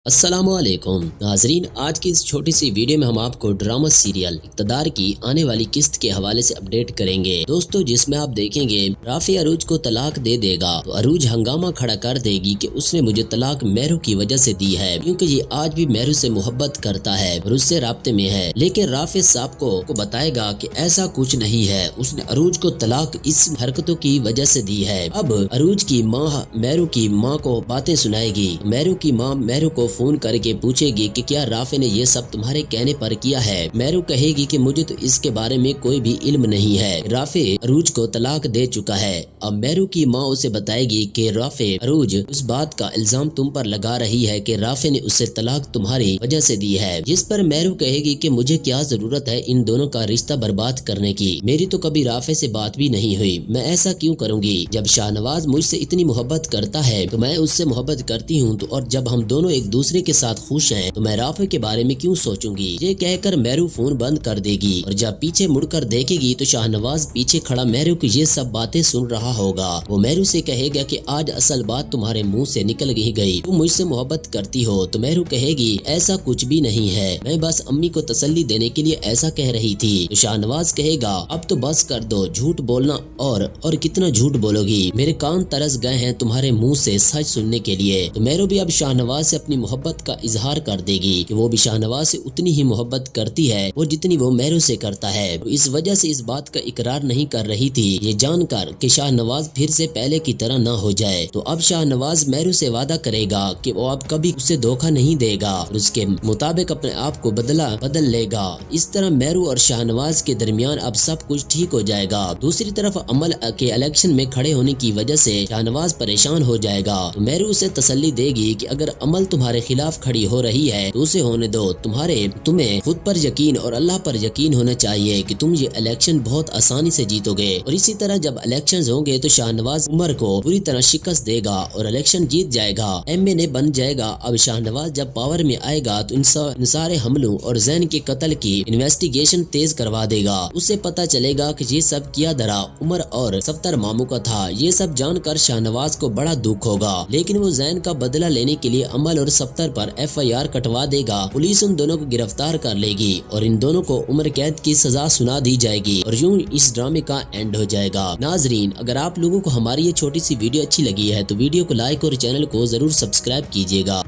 अस्सलामुअलैकुम नाजरीन, आज की इस छोटी सी वीडियो में हम आपको ड्रामा सीरियल इक़्तिदार की आने वाली किस्त के हवाले से अपडेट करेंगे दोस्तों, जिसमें आप देखेंगे राफी अरूज को तलाक दे देगा तो अरूज हंगामा खड़ा कर देगी कि उसने मुझे तलाक मेहरू की वजह से दी है, क्योंकि ये आज भी मेहरू से मोहब्बत करता है और उससे राब्ते में है। लेकिन राफी साहब को बताएगा कि ऐसा कुछ नहीं है, उसने अरूज को तलाक इस हरकतों की वजह से दी है। अब अरूज की माँ मेहरू की माँ को बातें सुनाएगी। मेहरू की माँ मेहरू को फोन करके पूछेगी कि क्या राफे ने ये सब तुम्हारे कहने पर किया है। मेहरू कहेगी कि मुझे तो इसके बारे में कोई भी इल्म नहीं है, राफे अरूज को तलाक दे चुका है। अब मेहरू की माँ उसे बताएगी कि राफे अरूज उस बात का इल्जाम तुम पर लगा रही है कि राफे ने उससे तलाक तुम्हारी वजह से दी है, जिस पर मेहरू कहेगी कि मुझे क्या जरूरत है इन दोनों का रिश्ता बर्बाद करने की, मेरी तो कभी राफे से बात भी नहीं हुई, मैं ऐसा क्यों करूंगी। जब शाहनवाज मुझसे इतनी मोहब्बत करता है तो मैं उससे मोहब्बत करती हूँ, तो और जब हम दोनों एक दूसरे के साथ खुश हैं तो मैं राफे के बारे में क्यों सोचूंगी। ये कहकर मेहरू फोन बंद कर देगी और जब पीछे मुड़कर देखेगी तो शाहनवाज पीछे खड़ा मेहरू की ये सब बातें सुन रहा होगा। वो मेहरू से कहेगा कि आज असल बात तुम्हारे मुंह से निकल ही गई, तुम मुझसे मोहब्बत करती हो। तो मेहरू कहेगी ऐसा कुछ भी नहीं है, मैं बस अम्मी को तसल्ली देने के लिए ऐसा कह रही थी। तो शाहनवाज कहेगा अब तो बस कर दो, झूठ बोलना और कितना झूठ बोलोगी, मेरे कान तरस गए हैं तुम्हारे मुंह से सच सुनने के लिए। तो मेहरू भी अब शाहनवाज से अपनी मोहब्बत का इजहार कर देगी कि वो भी शाहनवाज से उतनी ही मोहब्बत करती है और जितनी वो मेहरू से करता है। तो इस वजह से इस बात का इकरार नहीं कर रही थी, ये जानकर कि शाहनवाज फिर से पहले की तरह न हो जाए। तो अब शाहनवाज मेहरू से वादा करेगा कि वो अब कभी उससे धोखा नहीं देगा और उसके मुताबिक अपने आप को बदल लेगा। इस तरह मेहरू और शाहनवाज के दरमियान अब सब कुछ ठीक हो जाएगा। दूसरी तरफ अमल के इलेक्शन में खड़े होने की वजह से शाहनवाज परेशान हो जाएगा। तो मेहरू उसे तसल्ली देगी कि अगर अमल तुम्हारे खिलाफ खड़ी हो रही है तो उसे होने दो, तुम्हें खुद पर यकीन और अल्लाह पर यकीन होना चाहिए कि तुम ये इलेक्शन बहुत आसानी से जीतोगे। और इसी तरह जब इलेक्शन होंगे तो शाहनवाज उमर को पूरी तरह शिकस्त देगा और इलेक्शन जीत जाएगा, MNA बन जाएगा। अब शाहनवाज जब पावर में आएगा तो इन सारे हमलों और जैन के कत्ल की इन्वेस्टिगेशन तेज करवा देगा। उसे पता चलेगा कि ये सब किया धरा उमर और सफ्तर मामू का था। ये सब जानकर शाहनवाज को बड़ा दुख होगा, लेकिन वो जैन का बदला लेने के लिए अमल और सफ्तर पर FIR कटवा देगा। पुलिस उन दोनों को गिरफ्तार कर लेगी और इन दोनों को उम्र कैद की सजा सुना दी जाएगी और यूं इस ड्रामे का एंड हो जाएगा। नाजरीन, अगर आप लोगों को हमारी ये छोटी सी वीडियो अच्छी लगी है तो वीडियो को लाइक और चैनल को जरूर सब्सक्राइब कीजिएगा।